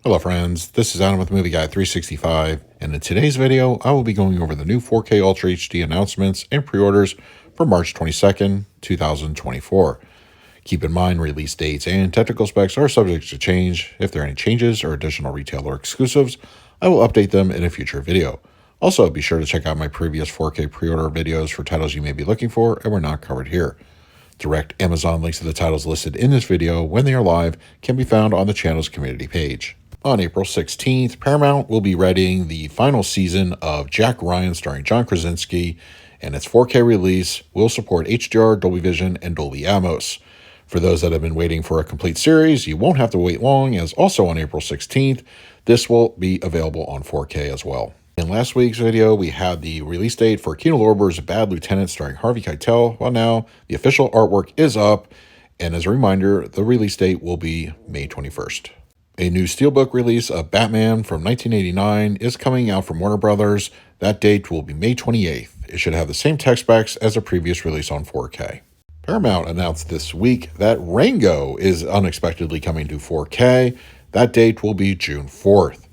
Hello friends, this is Adam with Movie Guy 365, and in today's video I will be going over the new 4K Ultra HD announcements and pre-orders for March 22nd, 2024. Keep in mind release dates and technical specs are subject to change. If there are any changes or additional retailer exclusives, I will update them in a future video. Also, be sure to check out my previous 4K pre-order videos for titles you may be looking for and were not covered here. Direct Amazon links to the titles listed in this video when they are live can be found on the channel's community page. On April 16th, Paramount will be readying the final season of Jack Ryan starring John Krasinski, and its 4K release will support HDR, Dolby Vision, and Dolby Atmos. For those that have been waiting for a complete series, you won't have to wait long, as also on April 16th, this will be available on 4K as well. In last week's video, we had the release date for Kino Lorber's Bad Lieutenant starring Harvey Keitel. Well, now the official artwork is up, and as a reminder, the release date will be May 21st. A new Steelbook release of Batman from 1989 is coming out from Warner Brothers. That date will be May 28th. It should have the same tech specs as the previous release on 4K. Paramount announced this week that Rango is unexpectedly coming to 4K. That date will be June 4th.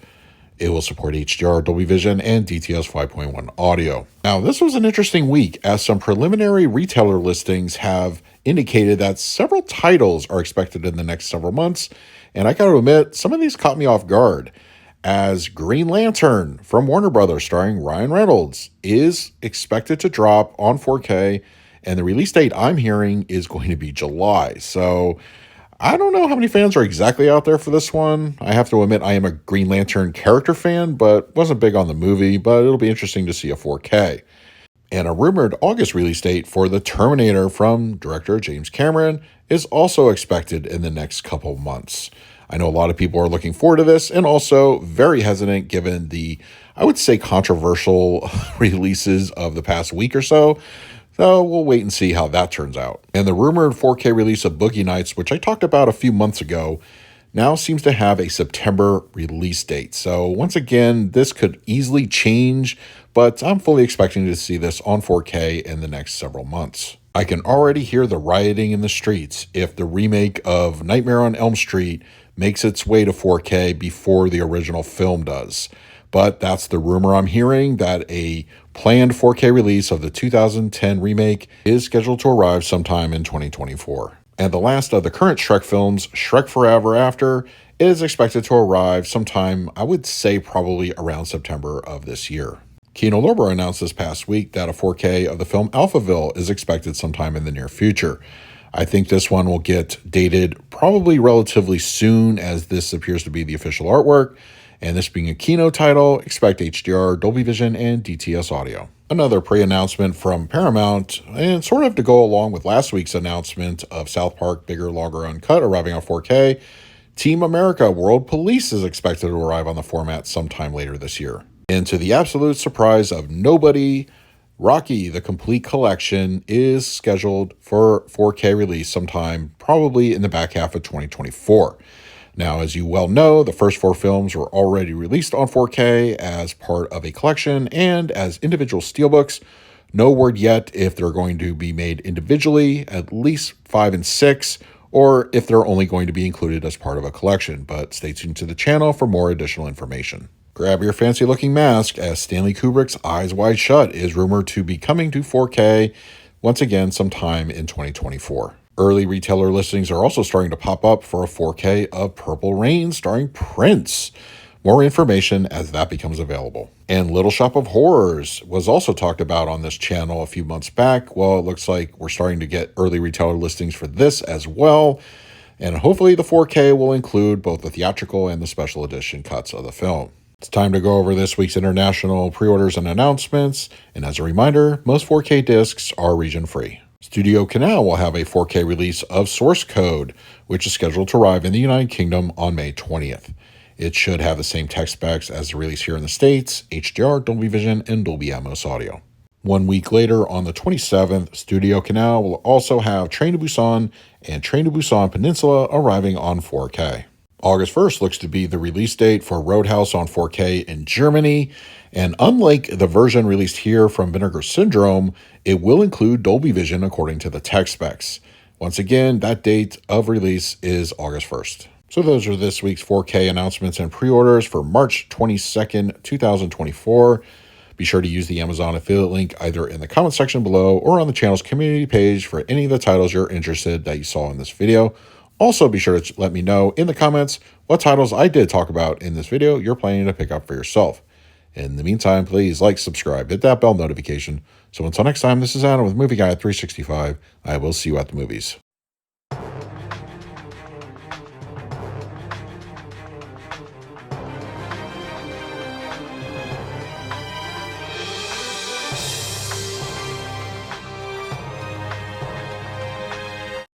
It will support HDR, Dolby Vision, and DTS 5.1 audio. Now, this was an interesting week as some preliminary retailer listings have indicated that several titles are expected in the next several months. And I got to admit, some of these caught me off guard, as Green Lantern from Warner Brothers starring Ryan Reynolds is expected to drop on 4K, and the release date I'm hearing is going to be July. So I don't know how many fans are exactly out there for this one. I have to admit I am a Green Lantern character fan, but wasn't big on the movie, but it'll be interesting to see a 4K. And a rumored August release date for The Terminator from director James Cameron is also expected in the next couple months. I know a lot of people are looking forward to this and also very hesitant given the, I would say, controversial releases of the past week or so. So we'll wait and see how that turns out. And the rumored 4K release of Boogie Nights, which I talked about a few months ago, now seems to have a September release date. So once again, this could easily change, but I'm fully expecting to see this on 4K in the next several months. I can already hear the rioting in the streets if the remake of Nightmare on Elm Street makes its way to 4K before the original film does. But that's the rumor I'm hearing, that a planned 4K release of the 2010 remake is scheduled to arrive sometime in 2024. And the last of the current Shrek films, Shrek Forever After, is expected to arrive sometime, I would say probably around September of this year. Kino Lorber announced this past week that a 4K of the film Alphaville is expected sometime in the near future. I think this one will get dated probably relatively soon, as this appears to be the official artwork. And this being a Kino title, expect HDR, Dolby Vision, and DTS audio. Another pre-announcement from Paramount, and sort of to go along with last week's announcement of South Park Bigger, Longer, Uncut arriving on 4K, Team America World Police is expected to arrive on the format sometime later this year. And to the absolute surprise of nobody, Rocky, the Complete Collection, is scheduled for 4K release sometime probably in the back half of 2024. Now, as you well know, the first 4 films were already released on 4K as part of a collection and as individual steelbooks. No word yet if they're going to be made individually, at least 5 and 6, or if they're only going to be included as part of a collection, but stay tuned to the channel for more additional information. Grab your fancy-looking mask, as Stanley Kubrick's Eyes Wide Shut is rumored to be coming to 4K once again sometime in 2024. Early retailer listings are also starting to pop up for a 4K of Purple Rain starring Prince. More information as that becomes available. And Little Shop of Horrors was also talked about on this channel a few months back. Well, it looks like we're starting to get early retailer listings for this as well. And hopefully the 4K will include both the theatrical and the special edition cuts of the film. It's time to go over this week's international pre-orders and announcements. And as a reminder, most 4K discs are region-free. Studio Canal will have a 4K release of Source Code, which is scheduled to arrive in the United Kingdom on May 20th. It should have the same tech specs as the release here in the States, HDR, Dolby Vision, and Dolby Atmos audio. 1 week later, on the 27th, Studio Canal will also have Train to Busan and Train to Busan Peninsula arriving on 4K. August 1st looks to be the release date for Roadhouse on 4K in Germany, and unlike the version released here from Vinegar Syndrome, it will include Dolby Vision according to the tech specs. Once again, that date of release is August 1st. So those are this week's 4K announcements and pre-orders for March 22nd, 2024. Be sure to use the Amazon affiliate link either in the comment section below or on the channel's community page for any of the titles you're interested that you saw in this video. Also, be sure to let me know in the comments what titles I did talk about in this video you're planning to pick up for yourself. In the meantime, please like, subscribe, hit that bell notification. So until next time, this is Adam with Movie Guy 365. I will see you at the movies.